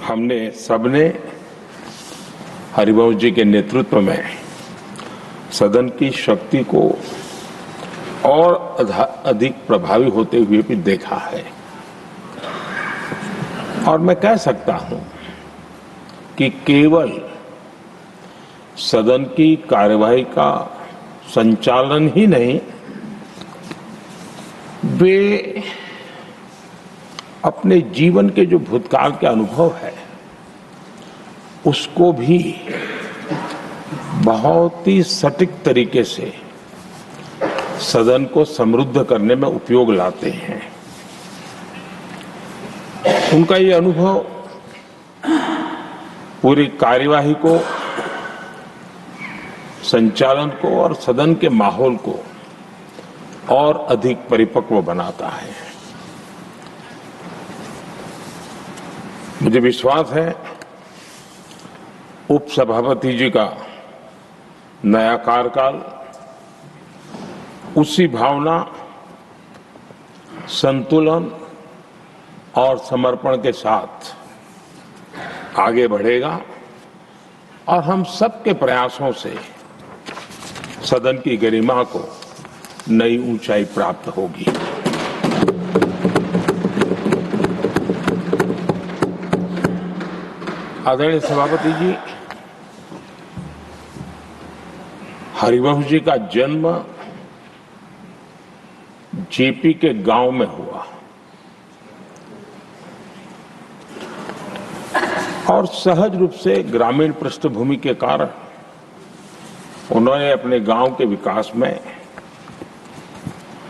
हमने सबने हरिवंश जी के नेतृत्व में सदन की शक्ति को और अधिक प्रभावी होते हुए भी देखा है और मैं कह सकता हूं कि केवल सदन की कार्यवाही का संचालन ही नहीं, वे अपने जीवन के जो भूतकाल के अनुभव है उसको भी बहुत ही सटीक तरीके से सदन को समृद्ध करने में उपयोग लाते हैं। उनका ये अनुभव पूरी कार्यवाही को, संचालन को और सदन के माहौल को और अधिक परिपक्व बनाता है। मुझे विश्वास है उपसभापति जी का नया कार्यकाल उसी भावना, संतुलन और समर्पण के साथ आगे बढ़ेगा और हम सबके प्रयासों से सदन की गरिमा को नई ऊंचाई प्राप्त होगी। आदरणीय सभापति जी, हरिवंश जी का जन्म जेपी के गांव में हुआ और सहज रूप से ग्रामीण पृष्ठभूमि के कारण उन्होंने अपने गांव के विकास में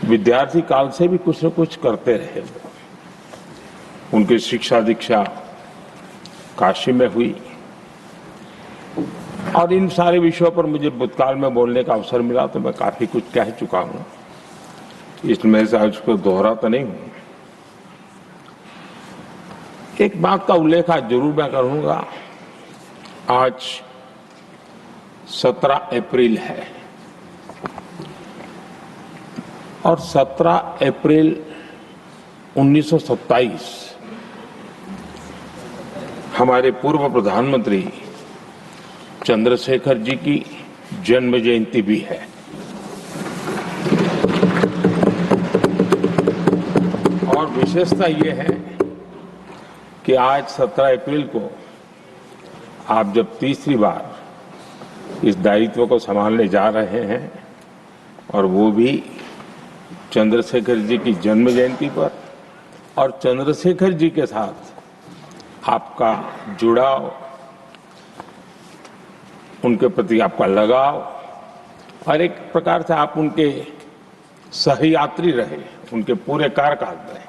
विद्यार्थी काल से भी कुछ न कुछ करते रहे। उनकी शिक्षा दीक्षा काशी में हुई और इन सारे विषयों पर मुझे भूतकाल में बोलने का अवसर मिला तो मैं काफी कुछ कह चुका हूं, इसमें से आज उसको दोहराता नहीं हूं। एक बात का उल्लेख आज जरूर मैं करूंगा। आज 17 अप्रैल है और 17 अप्रैल 1927 हमारे पूर्व प्रधानमंत्री चंद्रशेखर जी की जन्म जयंती भी है। और विशेषता ये है कि आज 17 अप्रैल को आप जब तीसरी बार इस दायित्व को संभालने जा रहे हैं और वो भी चंद्रशेखर जी की जन्म जयंती पर, और चंद्रशेखर जी के साथ आपका जुड़ाव, उनके प्रति आपका लगाव और एक प्रकार से आप उनके सहयात्री रहे उनके पूरे कार्यकाल में,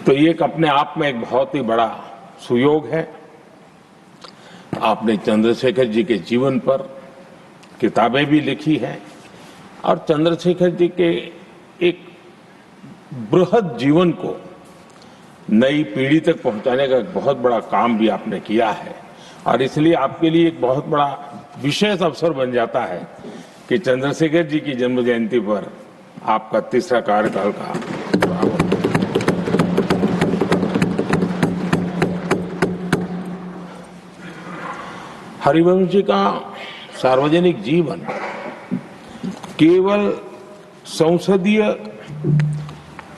तो ये एक अपने आप में एक बहुत ही बड़ा सुयोग है। आपने चंद्रशेखर जी के जीवन पर किताबें भी लिखी हैं और चंद्रशेखर जी के एक बृहद जीवन को नई पीढ़ी तक पहुंचाने का एक बहुत बड़ा काम भी आपने किया है और इसलिए आपके लिए एक बहुत बड़ा विशेष अवसर बन जाता है कि चंद्रशेखर जी की जन्म जयंती पर आपका तीसरा कार्यकाल का हरिवंश जी का सार्वजनिक जीवन केवल संसदीय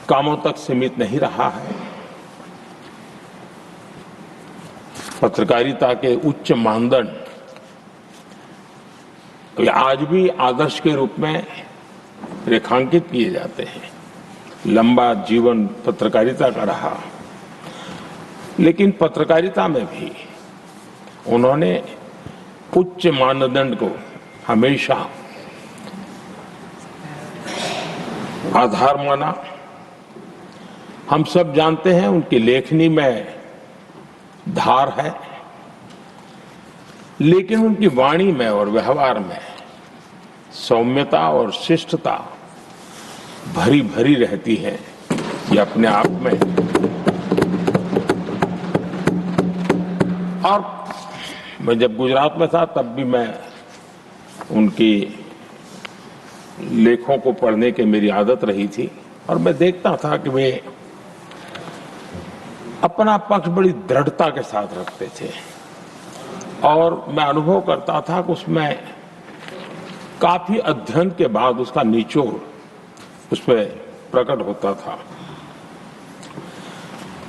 कामों तक सीमित नहीं रहा है। पत्रकारिता के उच्च मानदंड आज भी आदर्श के रूप में रेखांकित किए जाते हैं। लंबा जीवन पत्रकारिता का रहा, लेकिन पत्रकारिता में भी उन्होंने उच्च मानदंड को हमेशा आधार माना। हम सब जानते हैं उनकी लेखनी में धार है, लेकिन उनकी वाणी में और व्यवहार में सौम्यता और शिष्टता भरी भरी रहती है। ये अपने आप में, और मैं जब गुजरात में था तब भी मैं उनकी लेखों को पढ़ने की मेरी आदत रही थी और मैं देखता था कि वे अपना पक्ष बड़ी दृढ़ता के साथ रखते थे और मैं अनुभव करता था कि उसमें काफी अध्ययन के बाद उसका निचोड़ उसमें प्रकट होता था।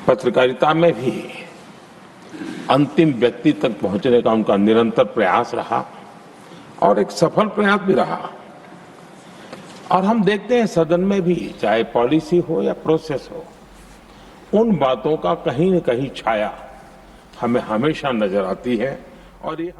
पत्रकारिता में भी अंतिम व्यक्ति तक पहुंचने का उनका निरंतर प्रयास रहा और एक सफल प्रयास भी रहा। और हम देखते हैं सदन में भी, चाहे पॉलिसी हो या प्रोसेस हो, उन बातों का कहीं न कहीं छाया हमें हमेशा नजर आती है और ये